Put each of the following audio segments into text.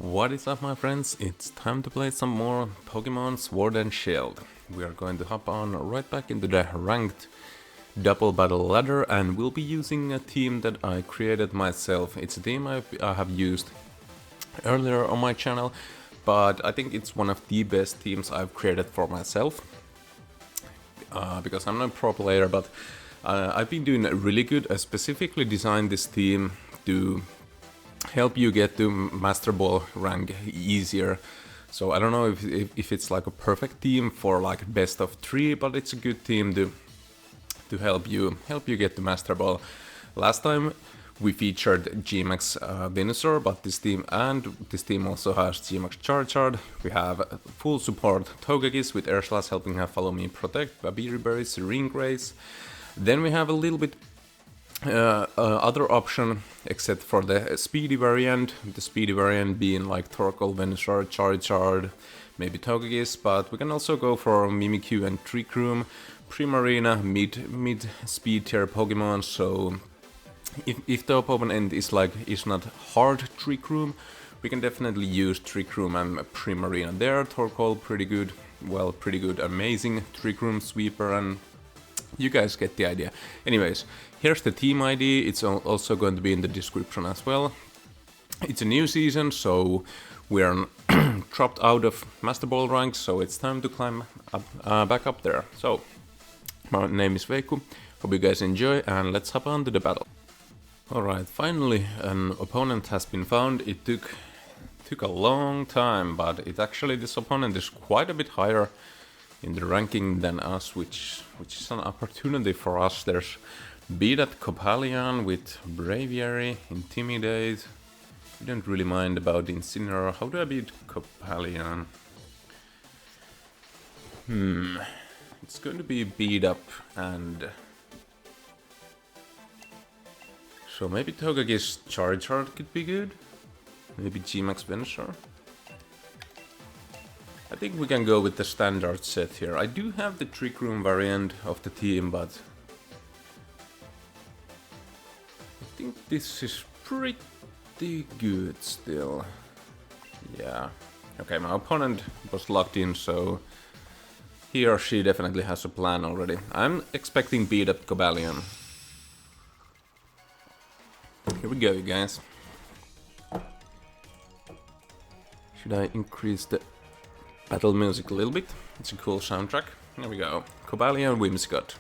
What is up, my friends? It's time to play some more Pokemon Sword and Shield. We are going to hop on right back into the ranked double battle ladder, and we'll be using a team that I created myself. It's a team I have used earlier on my channel, but I think it's one of the best teams I've created for myself. Because I'm not a pro player, but I've been doing really good. I specifically designed this team to help you get to Master Ball rank easier. So I don't know if it's like a perfect team for like best of 3, but it's a good team to help you get to Master Ball. Last time we featured G-Max Venusaur, but this team also has G-Max Charizard. We have full support Togekiss with Air Slash helping her Follow Me Protect, Babiri Berries, Ringgrace. Then we have a little bit other option, except for the speedy variant. The speedy variant being like Torkoal, Venusaur, Charizard, maybe Togekiss, but we can also go for Mimikyu and Trick Room. Primarina, mid speed tier Pokemon, so if the opponent is not hard Trick Room, we can definitely use Trick Room and Primarina there. Torkoal pretty good, amazing Trick Room Sweeper, and you guys get the idea. Anyways, here's the team ID, it's also going to be in the description as well. It's a new season, so we are dropped out of Master Ball ranks, so it's time to climb up, back up there. So, my name is Veikku, hope you guys enjoy, and let's hop on to the battle. Alright, finally an opponent has been found. It took a long time, but this opponent is quite a bit higher in the ranking than us, which is an opportunity for us. There's beat at Copalion with Braviary, Intimidate. I don't really mind about Incineroar. How do I beat Copalion? It's going to be beat up, and so maybe Togekiss Charizard could be good. Maybe G-Max Venusaur. I think we can go with the standard set here. I do have the Trick Room variant of the team, but I think this is pretty good still. Yeah. Okay, my opponent was locked in, so he or she definitely has a plan already. I'm expecting beat up Cobalion. Here we go, you guys. Should I increase the battle music a little bit? It's a cool soundtrack. There we go. Cobalion Whimsicott.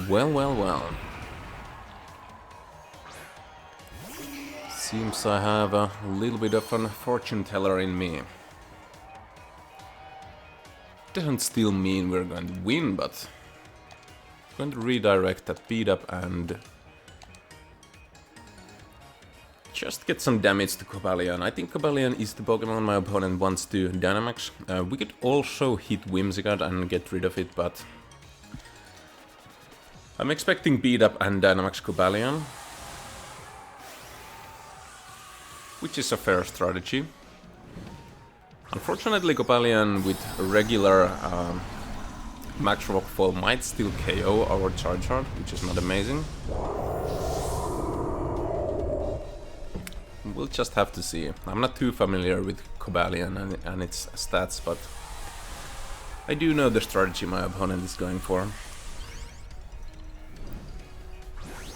Well. Seems I have a little bit of a fortune teller in me. Doesn't still mean we're going to win, but I'm going to redirect that beat up and just get some damage to Cobalion. I think Cobalion is the Pokemon my opponent wants to Dynamax. We could also hit Whimsicott and get rid of it, but I'm expecting beat up and Dynamax Cobalion, which is a fair strategy. Unfortunately, Cobalion with regular Max Rockfall might still KO our Charizard, which is not amazing. We'll just have to see. I'm not too familiar with Cobalion and its stats, but I do know the strategy my opponent is going for.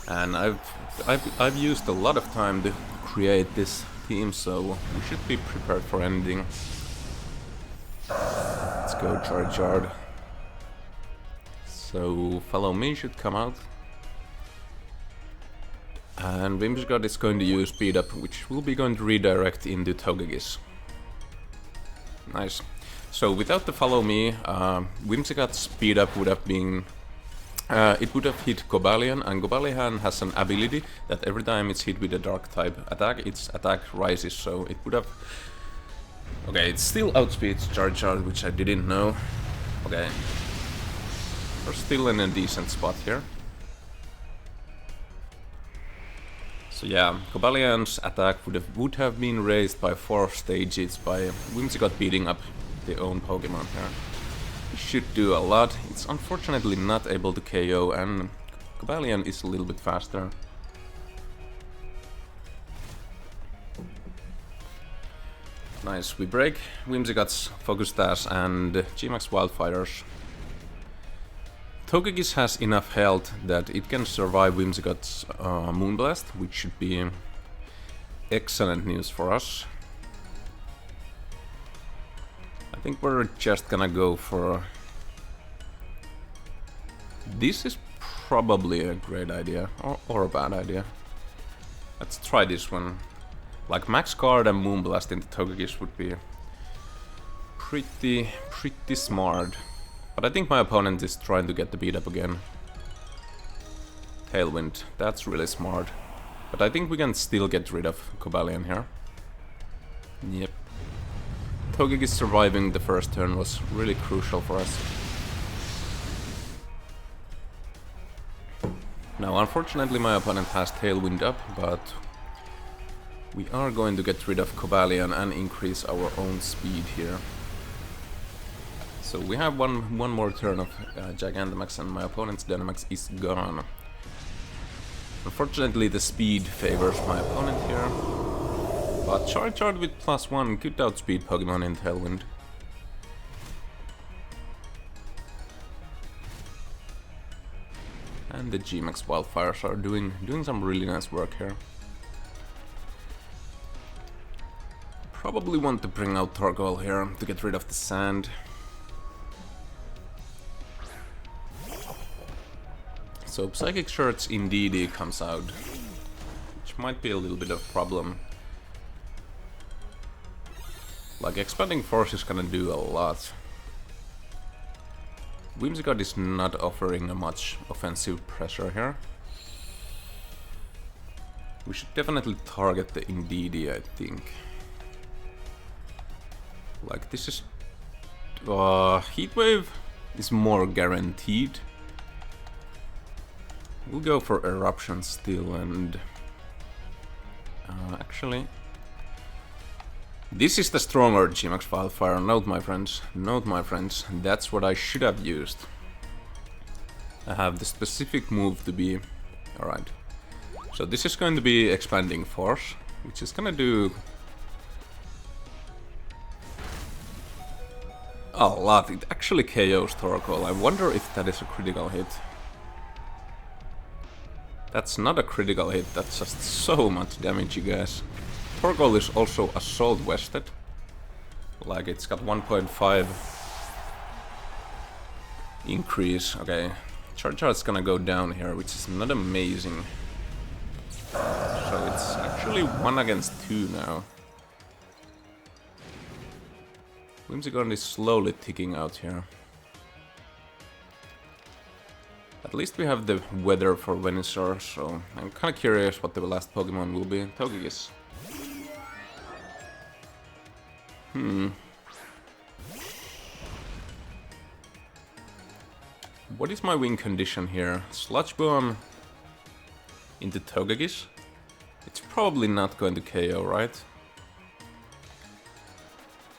And I've used a lot of time to create this team, so we should be prepared for anything. Let's go Charizard. So Follow Me should come out. And Whimsicott is going to use Speed Up, which will be going to redirect into Togekiss. Nice. So without the Follow Me, Whimsicott's Speed Up would have been... it would have hit Cobalion, and Cobalion has an ability that every time it's hit with a Dark type attack, its attack rises, so it would have... Okay, it still outspeeds Charizard, which I didn't know. Okay. We're still in a decent spot here. So yeah, Cobalion's attack would have been raised by 4 stages by Whimsicott beating up the own Pokemon here. It should do a lot. It's unfortunately not able to KO, and Cobalion is a little bit faster. Nice, we break Whimsicott's Focus Dash and Gmax Wildfires. Togekiss has enough health that it can survive Whimsicott's Moonblast, which should be excellent news for us. I think we're just gonna go for... This is probably a great idea, or a bad idea. Let's try this one. Like Max Guard and Moonblast into Togekiss would be pretty smart. But I think my opponent is trying to get the beat up again. Tailwind, that's really smart. But I think we can still get rid of Cobalion here. Yep. Togekiss surviving the first turn was really crucial for us. Now unfortunately my opponent has Tailwind up, but we are going to get rid of Cobalion and increase our own speed here. So we have one more turn of Gigantamax and my opponent's Dynamax is gone. Unfortunately the speed favors my opponent here. But Charizard with +1 could outspeed Pokemon in Tailwind. And the Gmax Wildfires are doing some really nice work here. Probably want to bring out Torkoal here to get rid of the sand. So Psychic Shirts indeed comes out, which might be a little bit of a problem. Like Expanding Force is gonna do a lot. Whimsicott is not offering much offensive pressure here. We should definitely target the Indeedee, I think. Like this is... Heatwave is more guaranteed. We'll go for Eruption still and... actually... This is the stronger Gmax Wildfire, note my friends, that's what I should have used. I have the specific move to be... Alright. So this is going to be Expanding Force, which is gonna do... a lot, it actually KOs Torkoal. I wonder if that is a critical hit. That's not a critical hit, that's just so much damage, you guys. Torkoal is also Assault Vested. Like, it's got 1.5 increase. Okay, Charizard's gonna go down here, which is not amazing. So it's actually 1 against 2 now. Whimsicott is slowly ticking out here. At least we have the weather for Venusaur, so I'm kinda curious what the last Pokemon will be. Togekiss. What is my win condition here? Sludge Bomb into Togekiss? It's probably not going to KO, right?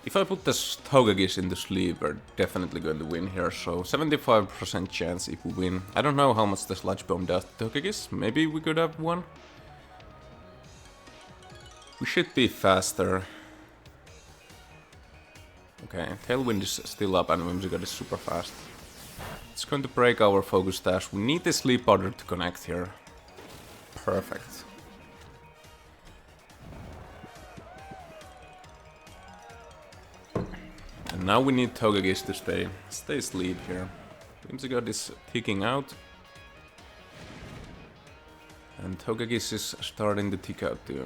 If I put this Togekiss into sleep, we're definitely going to win here, so 75% chance if we win. I don't know how much the Sludge Bomb does to Togekiss, maybe we could have won. We should be faster. Okay, Tailwind is still up and Whimsicott is super fast. It's going to break our Focus Dash. We need the Sleep Powder to connect here. Perfect. And now we need Togekiss to stay asleep here. Whimsicott is ticking out. And Togekiss is starting to tick out too.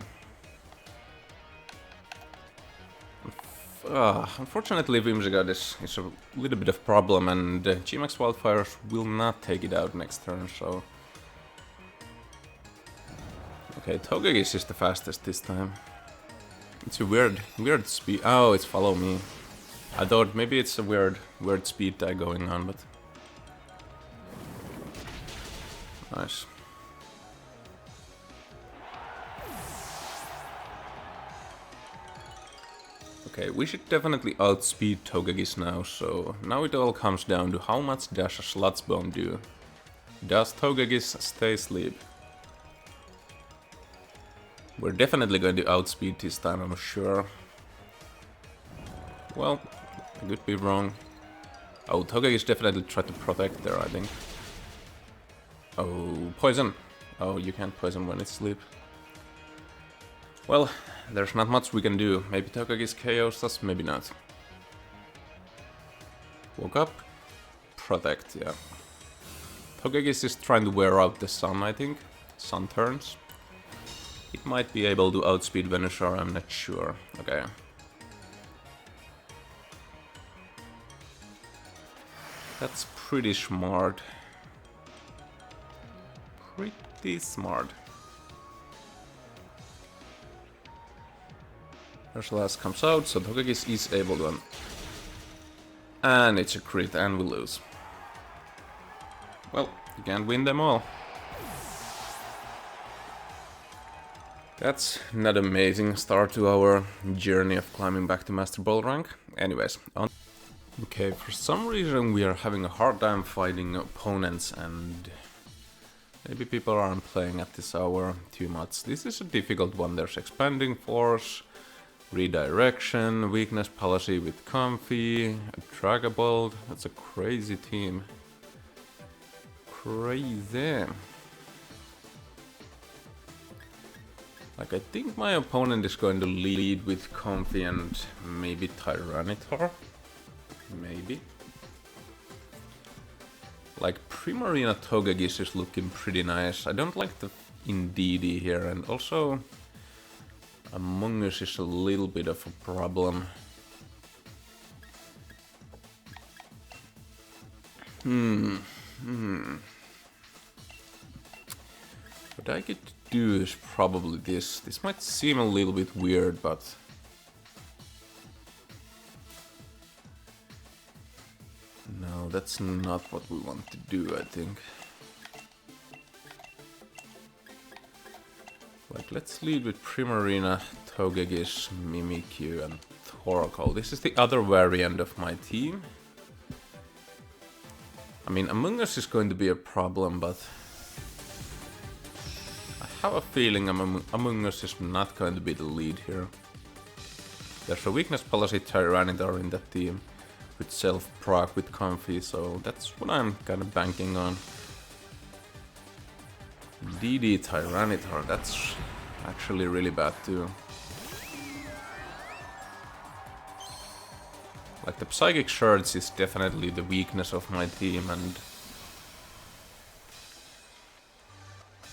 Unfortunately, Whimsicott is a little bit of problem, and Gmax Wildfires will not take it out next turn, so... Okay, Togekiss is the fastest this time. It's a weird speed... Oh, it's Follow Me. I thought maybe it's a weird speed tag going on, but... Nice. Okay, we should definitely outspeed Togekiss now, so now it all comes down to how much does a Sludge Bomb do? Does Togekiss stay asleep? We're definitely going to outspeed this time, I'm sure. Well, I could be wrong. Oh, Togeki's definitely tried to protect there, I think. Oh, poison! Oh, you can't poison when it's asleep. Well, there's not much we can do. Maybe Togeki's KOs us, maybe not. Woke up. Protect, yeah. Togeki's is trying to wear out the sun, I think. Sun turns. It might be able to outspeed Venusaur, I'm not sure. Okay. That's pretty smart. Pretty smart. Ursula's comes out, so Togeki's is able to... And it's a crit, and we lose. Well, you can't win them all. That's not amazing start to our journey of climbing back to Master Ball rank. Anyways, on. Okay, for some reason we are having a hard time fighting opponents, and maybe people aren't playing at this hour too much. This is a difficult one. There's Expanding Force, Redirection, Weakness Policy with Comfy, a Dragabolt. That's a crazy team. Crazy. Like, I think my opponent is going to lead with Comfy and maybe Tyranitar. Maybe. Like, Primarina Togekiss is looking pretty nice. I don't like the Indeedee here, and also Among Us is a little bit of a problem. What I could do is probably this. This might seem a little bit weird, but... No, that's not what we want to do, I think. Like, let's lead with Primarina, Togekiss, Mimikyu, and Torkoal. This is the other variant of my team. I mean, Among Us is going to be a problem, but... I have a feeling Among Us is not going to be the lead here. There's a Weakness Policy Tyranitar in that team, with self-proc with Comfy, so that's what I'm kind of banking on. DD Tyranitar, that's actually really bad too. Like, the Psychic Shards is definitely the weakness of my team, and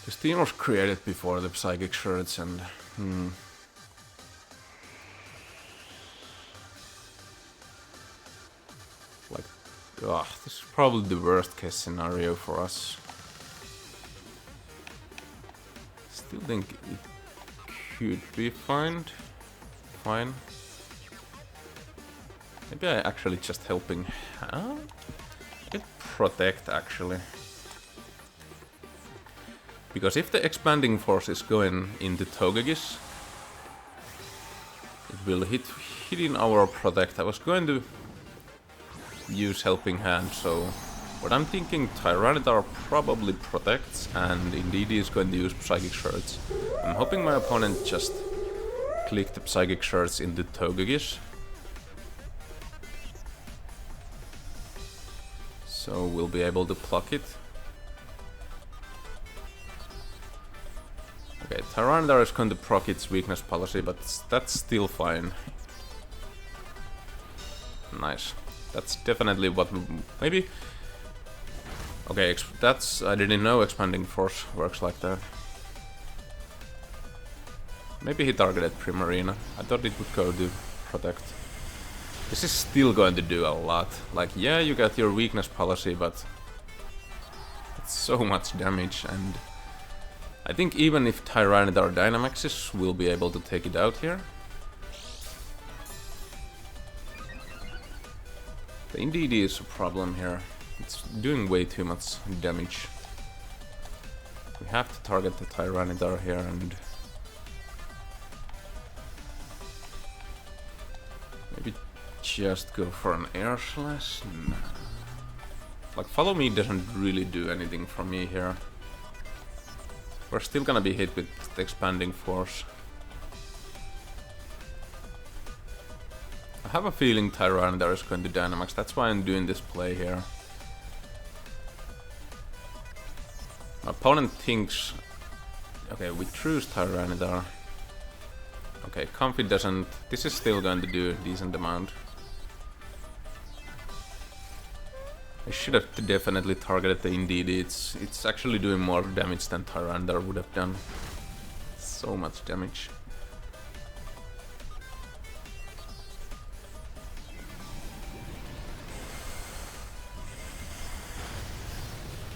this team was created before the Psychic Shards, and like, this is probably the worst case scenario for us. Still think it could be fine. Maybe I actually just helping. I can protect actually, because if the Expanding Force is going into Togekiss, it will hit in our protect. I was going to use Helping Hand, so what I'm thinking, Tyranitar probably protects, and Indeedee is going to use Psychic Shards. I'm hoping my opponent just click the Psychic Shards into Togekiss. So we'll be able to pluck it. Okay, Tyranitar is going to proc its Weakness Policy, but that's still fine. Nice. That's definitely what maybe... Okay, that's... I didn't know Expanding Force works like that. Maybe he targeted Primarina. I thought it would go to protect. This is still going to do a lot. Like, yeah, you got your Weakness Policy, but it's so much damage, and I think even if Tyranitar Dynamaxes, we'll be able to take it out here. The Indeedee is a problem here. It's doing way too much damage. We have to target the Tyranitar here, and maybe just go for an Air Slash. Nah. Like, Follow Me doesn't really do anything for me here. We're still gonna be hit with the Expanding Force. I have a feeling Tyranitar is going to Dynamax, that's why I'm doing this play here. My opponent thinks... Okay, we choose Tyranitar. Okay, Comfy doesn't... This is still going to do a decent amount. I should have definitely targeted the Indeedee. It's actually doing more damage than Tyranitar would have done. So much damage.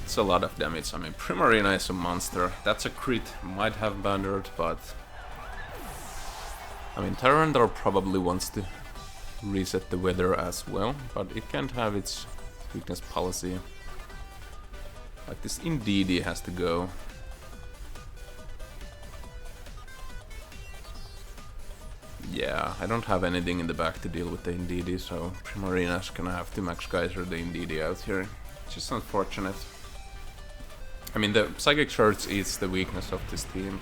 It's a lot of damage. I mean, Primarina is a monster. That's a crit. Might have bannered, but... I mean, Tyranitar probably wants to reset the weather as well, but it can't have its weakness policy. Like, this Indeedee has to go. Yeah, I don't have anything in the back to deal with the Indeedee, so Primarina's gonna have to Max Geyser the Indeedee out here. Which is unfortunate. I mean, the Psychic Charge is the weakness of this team.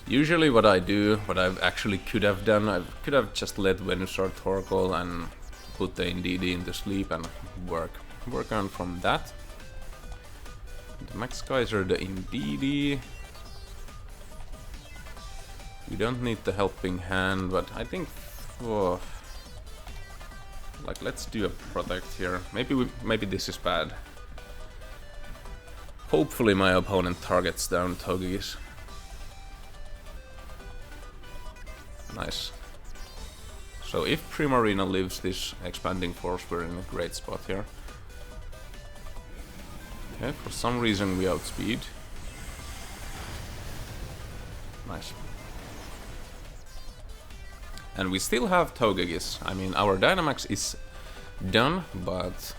Usually what I do, what I actually could have done, I could have just let Venusaur Torkoal and put the Indeedee into sleep and work on from that. The Max Geyser the Indeedee. We don't need the Helping Hand, but I think... Oh, like, let's do a Protect here. Maybe this is bad. Hopefully my opponent targets down Togekiss. Nice. So if Primarina lives this Expanding Force, we're in a great spot here. Okay, for some reason we outspeed. Nice. And we still have Togekiss. I mean, our Dynamax is done, but...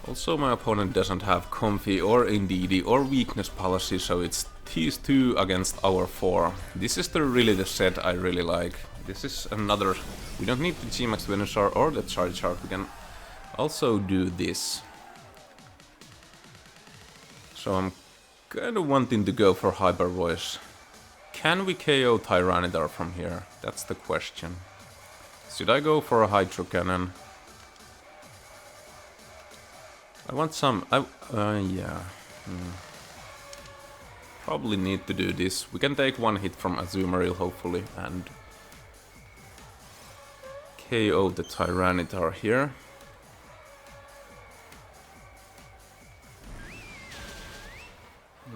Also, my opponent doesn't have Comfy or Indeedee or Weakness Policy, so it's these two against our 4. This is really the set I really like. This is another... We don't need the G-Max Venusaur or the Charizard. We can also do this. So I'm kind of wanting to go for Hyper Voice. Can we KO Tyranitar from here? That's the question. Should I go for a Hydro Cannon? I want some... yeah. Probably need to do this. We can take one hit from Azumarill, hopefully, and KO the Tyranitar here.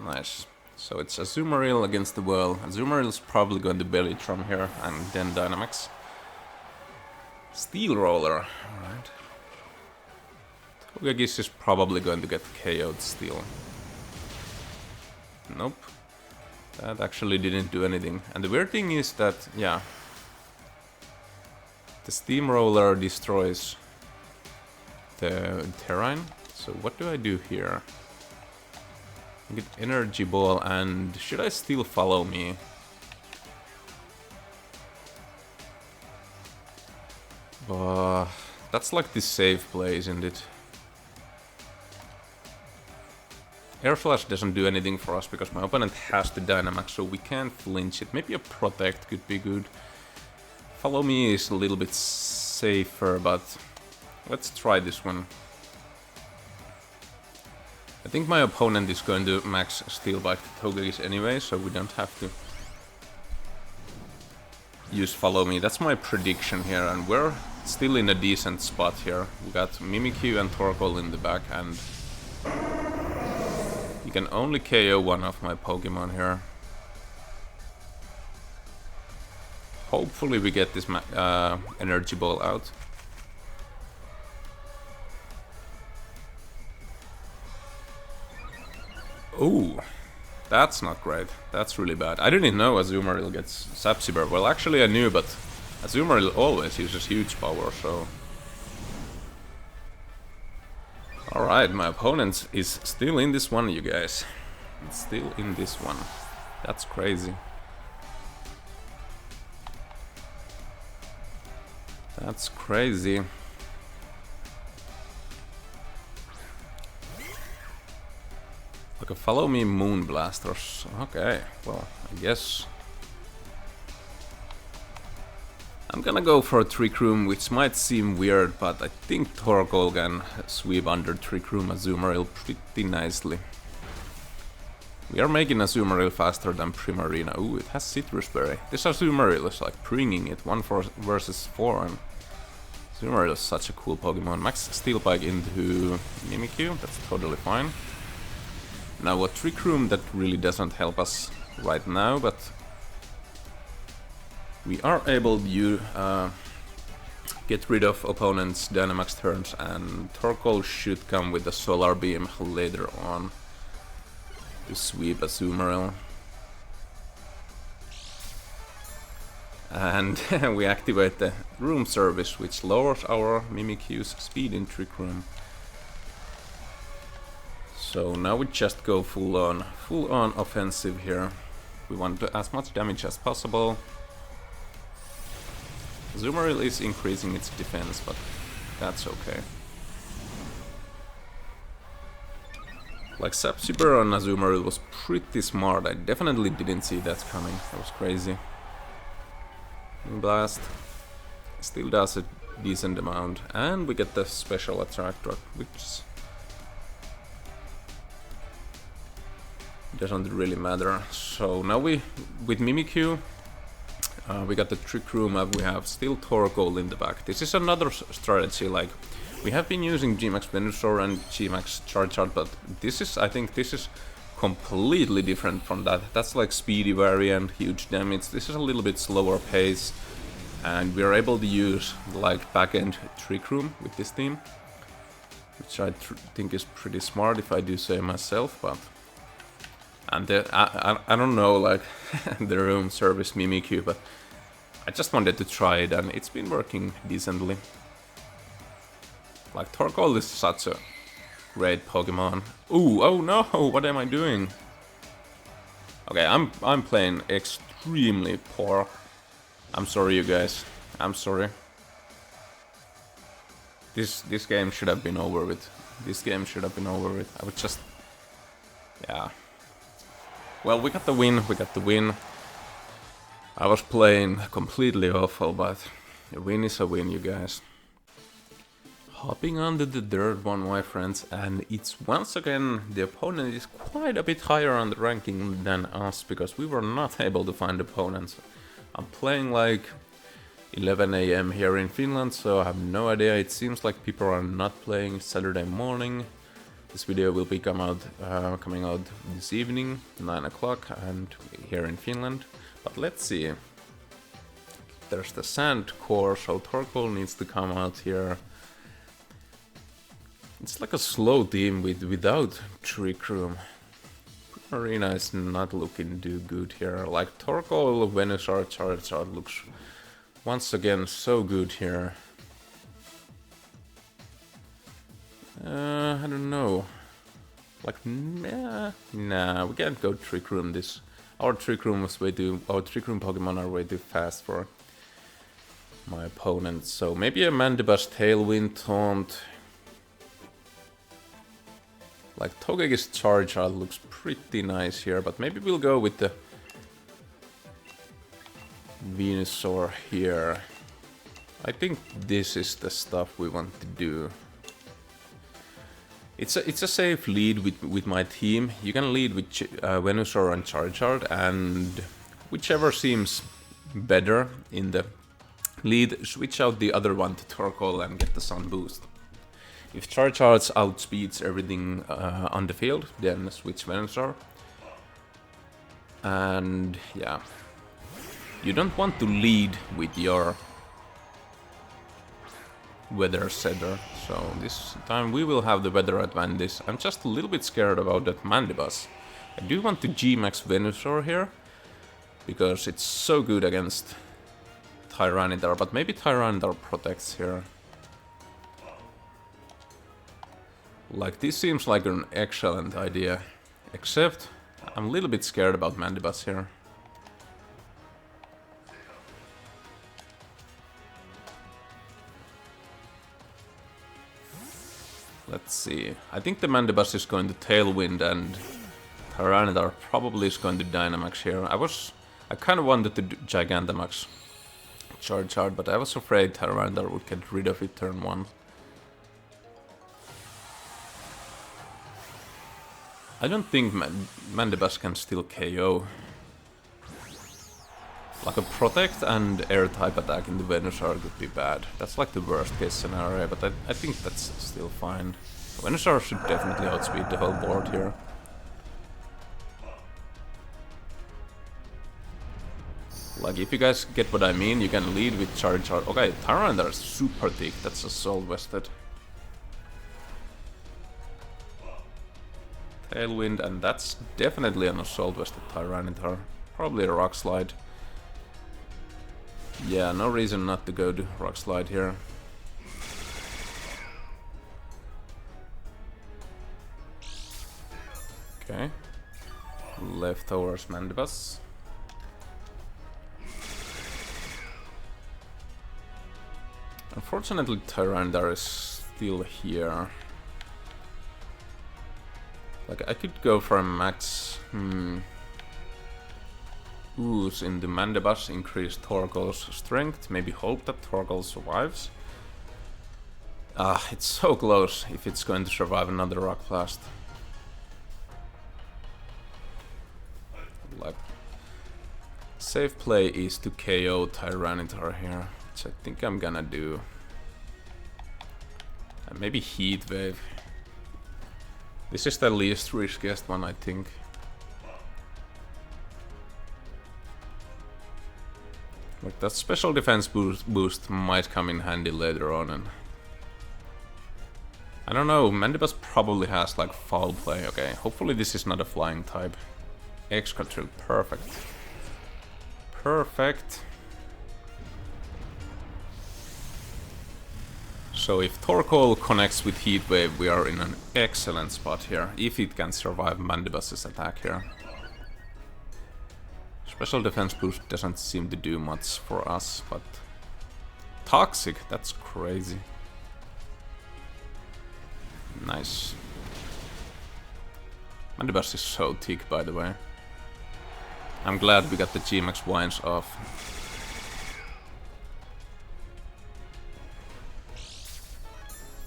Nice. So it's Azumarill against the world. Azumarill's probably going to Belly Drum here, and then Dynamax. Steel Roller. Alright. Togekiss is probably going to get KO'd still. Nope. That actually didn't do anything. And the weird thing is that, yeah, the Steamroller destroys the terrain. So what do I do here? I get Energy Ball, and should I still follow me? That's like the safe play, isn't it? Air Slash doesn't do anything for us because my opponent has the Dynamax, so we can't flinch it. Maybe a Protect could be good. Follow me is a little bit safer, but let's try this one. I think my opponent is going to max Steel Bite Togekiss anyway, so we don't have to use Follow Me. That's my prediction here, and we're still in a decent spot here. We got Mimikyu and Torkoal in the back, and you can only KO one of my Pokemon here. Hopefully we get this Energy Ball out. Ooh, that's not great. That's really bad. I didn't know Azumarill gets Sapsiber. Well, actually I knew, but Azumarill always uses huge power, so... Alright, my opponent is still in this one, you guys. It's still in this one. That's crazy. That's crazy. Okay, follow me Moonblasters. Okay, well, I guess I'm gonna go for a Trick Room, which might seem weird, but I think Torkoal can sweep under Trick Room Azumarill pretty nicely. We are making Azumarill faster than Primarina. Ooh, it has Citrus Berry. This Azumarill is like bringing it 1 versus 4, and Azumarill is such a cool Pokemon. Max Steel Bike into Mimikyu, that's totally fine. Now a Trick Room that really doesn't help us right now, but we are able to get rid of opponents' Dynamax turns, and Torkoal should come with the Solar Beam later on to sweep Azumarill. And we activate the Room Service, which lowers our Mimikyu's speed in Trick Room. So now we just go full on offensive here. We want to do as much damage as possible. Azumarill is increasing its defense, but that's okay. Like, Sapsiber on Azumarill was pretty smart. I definitely didn't see that coming. That was crazy. Blast still does a decent amount, and we get the special attack drop, which doesn't really matter. So now with Mimikyu, we got the Trick Room up. We have still Torkoal in the back. This is another strategy. Like, we have been using G-Max Venusaur and G-Max Charizard, but I think this is completely different from that. That's like speedy variant, huge damage. This is a little bit slower pace, and we are able to use like back-end Trick Room with this team, which I think is pretty smart, if I do say myself. But and I don't know, like the Room Service Mimikyu, but I just wanted to try it, and it's been working decently. Like, Torkoal is such a great Pokemon. Ooh, oh no, what am I doing? Okay, I'm playing extremely poor. I'm sorry, you guys. I'm sorry. This game should have been over with. This game should have been over with. I would just... yeah. Well, we got the win, I was playing completely awful, but a win is a win, you guys. Hopping on to the third one, my friends, and it's once again the opponent is quite a bit higher on the ranking than us, because we were not able to find opponents. I'm playing like 11 AM here in Finland, so I have no idea. It seems like people are not playing Saturday morning. This video will be coming out this evening, 9 o'clock, and here in Finland. But let's see. There's the Sand Core, so Torkoal needs to come out here. It's like a slow team without Trick Room. Primarina is not looking too good here. Like, Torkoal, Venusaur, Charizard looks once again so good here. I don't know. Like, nah, we can't go Trick Room this. Our Trick Room Pokemon are way too fast for my opponent. So maybe a Mandibus Tailwind Taunt. Like, Togeki's Charizard looks pretty nice here, but maybe we'll go with the Venusaur here. I think this is the stuff we want to do. It's a safe lead with my team. You can lead with Venusaur and Charizard, and whichever seems better in the lead, switch out the other one to Torkoal and get the Sun Boost. If Charizard outspeeds everything on the field, then switch Venusaur. And yeah, you don't want to lead with your weather setter, so this time we will have the weather advantage. I'm just a little bit scared about that Mandibus. I do want to G-Max Venusaur here, because it's so good against Tyranitar, but maybe Tyranitar protects here. Like, this seems like an excellent idea, except I'm a little bit scared about Mandibus here. Let's see. I think the Mandibus is going to Tailwind, and Tyranitar probably is going to Dynamax here. I kind of wanted to Gigantamax charge hard, but I was afraid Tyranitar would get rid of it turn 1. I don't think Mandibuzz can still KO. Like a Protect and Air type attack in the Venusaur could be bad. That's like the worst case scenario, but I think that's still fine. Venusaur should definitely outspeed the whole board here. Like, if you guys get what I mean, you can lead with Charge Hard. Okay, Tyranitar is super thick, that's Assault Vested. Tailwind, and that's definitely an Assault Vested Tyranitar. Probably a Rock Slide. Yeah, no reason not to go to Rock Slide here. Okay. Leftovers Mandibuzz. Unfortunately, Tyranitar is still here. Like, I could go for a max Ooze in the Mandibuzz, increase Torkoal's strength, maybe hope that Torkoal survives. Ah, it's so close if it's going to survive another Rock Blast. Like, safe play is to KO Tyranitar here, which I think I'm gonna do. And maybe Heat Wave. This is the least riskiest one, I think. Like, that special defense boost might come in handy later on, and I don't know, Mandibuzz probably has like Foul Play. Okay, hopefully this is not a flying type. Excadrill, perfect. Perfect. So if Torkoal connects with Heat Wave, we are in an excellent spot here, if it can survive Mandibuzz's attack here. Special defense boost doesn't seem to do much for us, but Toxic, that's crazy. Nice. Mandibuzz is so thick, by the way. I'm glad we got the G-Max Wines off.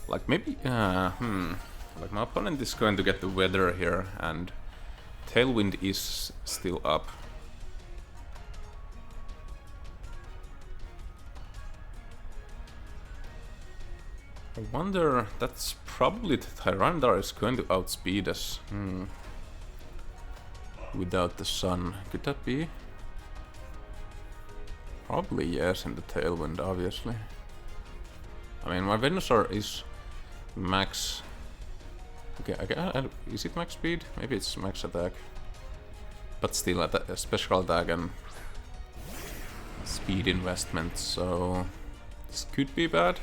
Like, maybe, like, my opponent is going to get the Weather here, and Tailwind is still up. I wonder, that's probably the Tyranitar is going to outspeed us. Without the sun. Could that be? Probably yes, in the Tailwind, obviously. I mean, my Venusaur is max... Okay, is it max speed? Maybe it's max attack. But still, a special attack and speed investment, so this could be bad.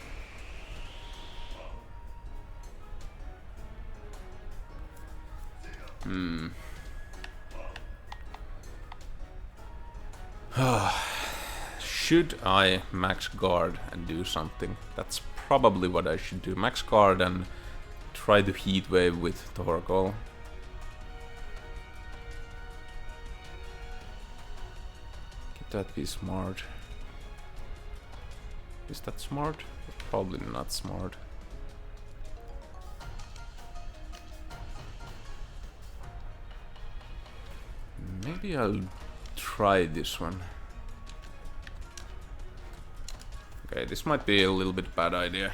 Should I max guard and do something? That's probably what I should do. Max guard and try to Heat Wave with Torkoal. Could that be smart? Is that smart? Probably not smart. Maybe I'll try this one. Okay, this might be a little bit bad idea.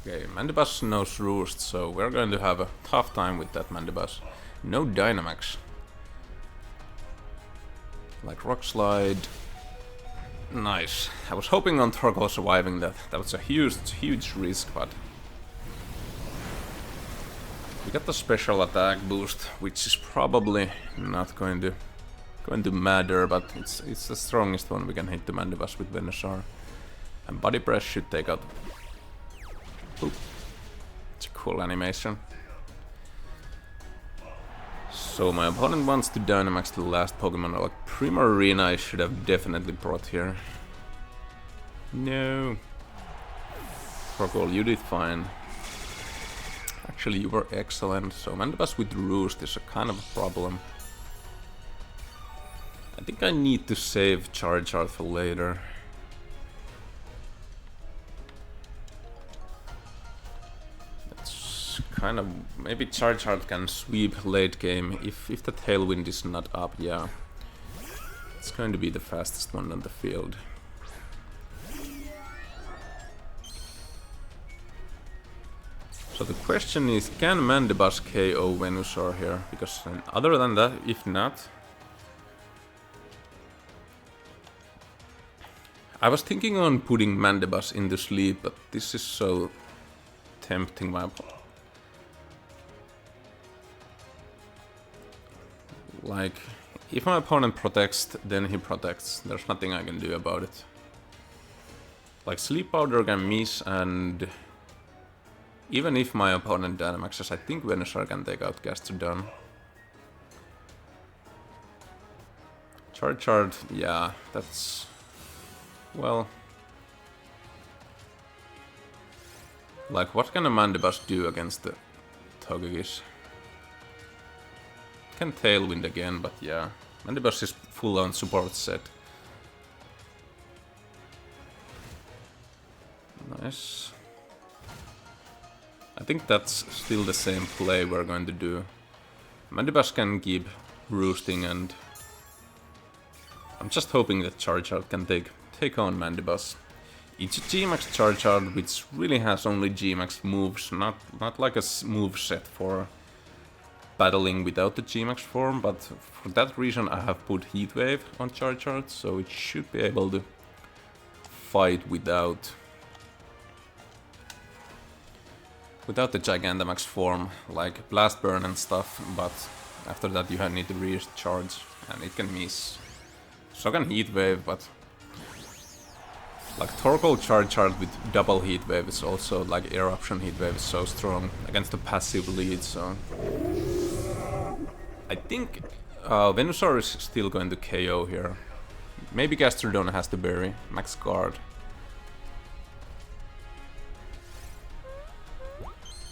Okay, Mandibuzz knows Roost, so we're going to have a tough time with that Mandibuzz. No Dynamax. Like Rock Slide. Nice. I was hoping on Torkoal surviving that. That was a huge risk, but we got the special attack boost, which is probably not going to matter, but it's the strongest one we can hit the Mandibuzz with Venusaur. And Body Press should take out... Oop. It's a cool animation. So my opponent wants to Dynamax the last Pokemon, like Primarina I should have definitely brought here. No. Torkoal, you did fine. Actually, you were excellent, so Mandibuzz with Roost is a kind of a problem. I think I need to save Charge Art for later. That's kind of... maybe Charge Art can sweep late game if the Tailwind is not up, yeah. It's going to be the fastest one on the field. So the question is, can Mandibuzz KO Venusaur here? Because other than that, if not... I was thinking on putting Mandibuzz into sleep, but this is so tempting my opponent. Like, if my opponent protects, then he protects. There's nothing I can do about it. Like, Sleep Powder can miss, and... even if my opponent Dynamaxes, I think Venusaur can take out Gastrodon. Charge, yeah, that's... well... like, what can a Mandibuzz do against the Togekiss? Can Tailwind again, but yeah. Mandibuzz is full-on support set. Nice. I think that's still the same play we're going to do. Mandibuzz can keep roosting, and I'm just hoping that Charizard can take on Mandibuzz. It's a G-Max Charizard which really has only G-Max moves, not like a move set for battling without the G-Max form, but for that reason I have put Heat Wave on Charizard, so it should be able to fight without the Gigantamax form, like Blast Burn and stuff, but after that you need to recharge, and it can miss. So can Heat Wave, but like Torkoal Charizard with double Heat Wave is also, like Eruption Heat Wave is so strong against the passive lead, so... I think Venusaur is still going to KO here. Maybe Gastrodon has to bury, max guard.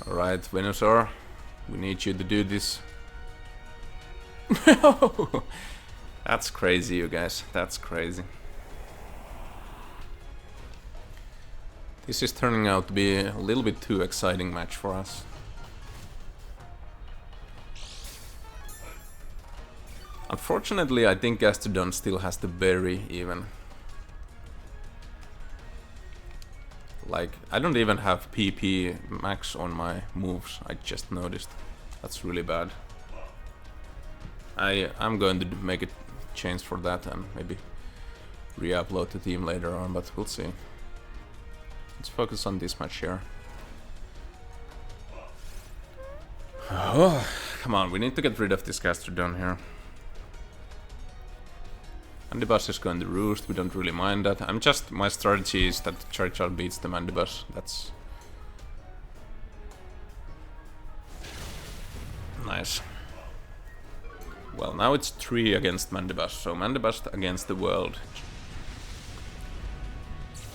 Alright, Venusaur, we need you to do this. No! That's crazy, you guys, that's crazy. This is turning out to be a little bit too exciting match for us. Unfortunately, I think Gastrodon still has to bury even. Like, I don't even have PP max on my moves, I just noticed. That's really bad. I'm going to make a change for that and maybe re-upload the team later on, but we'll see. Let's focus on this match here. Oh, come on, we need to get rid of this Gastrodon here. Mandibuzz is going to roost, we don't really mind that. My strategy is that Charizard beats the Mandibuzz, that's... nice. Well, now it's 3 against Mandibuzz, so Mandibuzz against the world.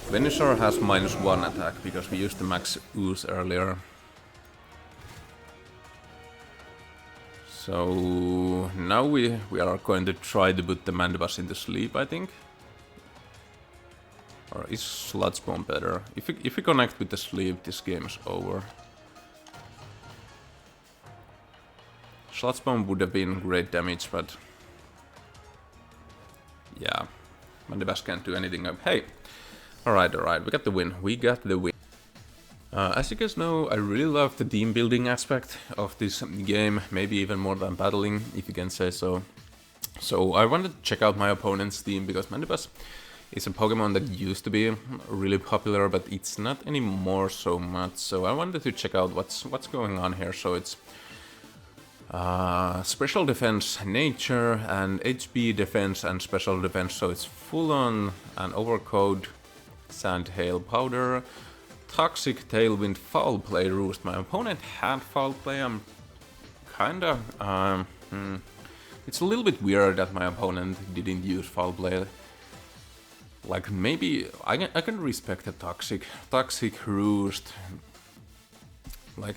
Venusaur has -1 attack, because we used the max ooze earlier. So now we are going to try to put the Mandibuzz into sleep, I think. Or is Sludge Bomb better? If we connect with the sleep, this game is over. Sludge Bomb would have been great damage, but yeah, Mandibuzz can't do anything. Hey, alright, we got the win. We got the win. As you guys know, I really love the team building aspect of this game, maybe even more than battling, if you can say so. So I wanted to check out my opponent's team, because Mandibuzz is a Pokemon that used to be really popular, but it's not anymore so much. So I wanted to check out what's going on here. So it's special defense, nature, and HP defense and special defense. So it's full on an overcode, sand, hail, powder, toxic, tailwind, foul play, roost. My opponent had foul play. I'm kinda it's a little bit weird that my opponent didn't use foul play. Like, maybe I can respect a toxic roost. Like,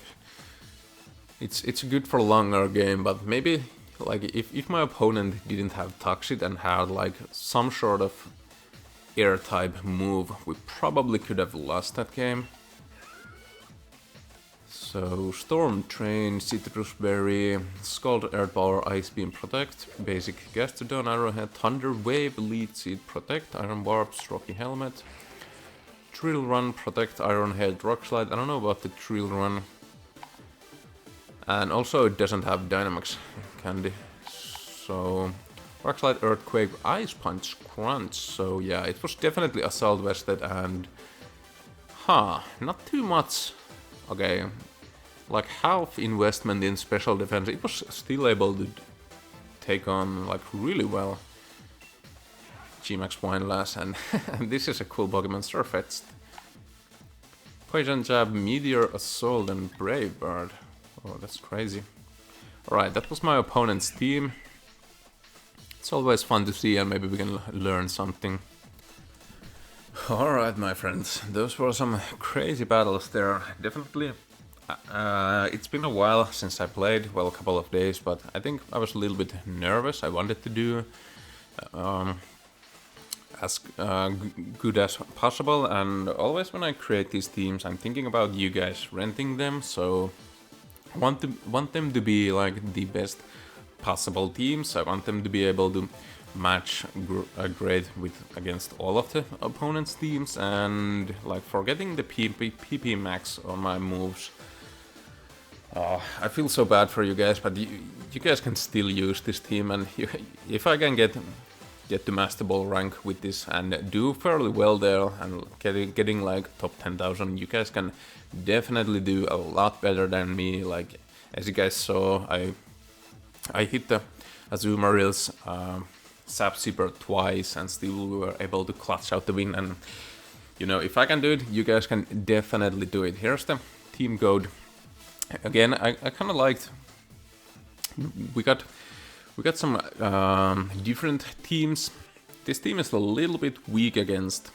it's good for longer game, but maybe like if my opponent didn't have Toxic and had like some sort of air type move, we probably could have lost that game. So Storm Train, Citrus Berry, Scald, Earth Power, Ice Beam, Protect, Basic Gastrodon, Arrowhead, Thunder Wave, Lead Seed, Protect, Iron Warps, Rocky Helmet, Trill Run, Protect, Iron Head, Rock Slide. I don't know about the Trill Run. And also it doesn't have Dynamax candy. So Rock Slide, Earthquake, Ice Punch, Crunch. So yeah, it was definitely Assault Vested and not too much. Okay, like half investment in special defense. It was still able to take on like really well G-Max Winelass, and this is a cool Pokemon, Surfetched. Poison Jab, Meteor Assault, and Brave Bird. Oh, that's crazy. Alright, that was my opponent's team. It's always fun to see, and maybe we can learn something. Alright, my friends, those were some crazy battles there. Definitely, it's been a while since I played, well, a couple of days, but I think I was a little bit nervous. I wanted to do as good as possible, and always when I create these teams, I'm thinking about you guys renting them, so I want them to be like the best possible teams. I want them to be able to match great against all of the opponent's teams, and like forgetting the PP max on my moves. I feel so bad for you guys, but you guys can still use this team, and if I can get to Master Ball rank with this and do fairly well there and getting like top 10,000, you guys can definitely do a lot better than me. Like as you guys saw, I hit the Azumaril's Sap Zipper twice and still we were able to clutch out the win, and you know, if I can do it, you guys can definitely do it. Here's the team code. Again, I kind of liked, we got some different teams. This team is a little bit weak against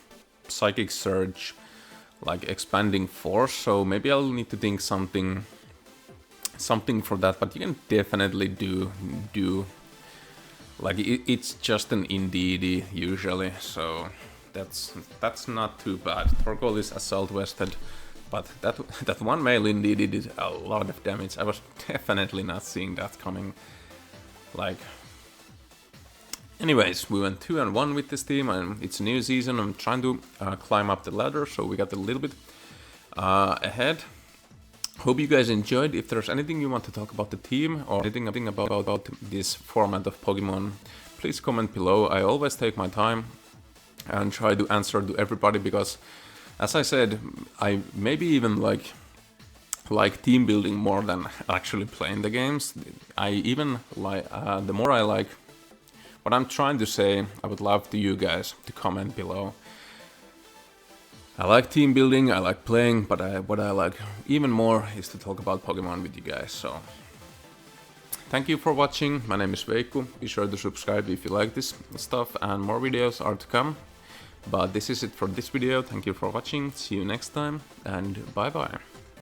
Psychic Surge, like Expanding Force, so maybe I'll need to think something for that, but you can definitely do like it's just an Indeedee usually, so that's not too bad. Torkoal is Assault Vested, but that one male Indeedee did a lot of damage. I was definitely not seeing that coming. Like, anyways, we went 2-1 with this team, and it's a new season. I'm trying to climb up the ladder, so we got a little bit ahead. Hope you guys enjoyed. If there's anything you want to talk about the team or anything about this format of Pokemon, please comment below. I always take my time and try to answer to everybody, because as I said, I maybe even like team building more than actually playing the games. I even like the more I like what I'm trying to say, I would love to you guys to comment below. I like team building, I like playing, but what I like even more is to talk about Pokemon with you guys. So thank you for watching. My name is Veikku. Be sure to subscribe if you like this stuff, and more videos are to come. But this is it for this video. Thank you for watching. See you next time, and bye bye.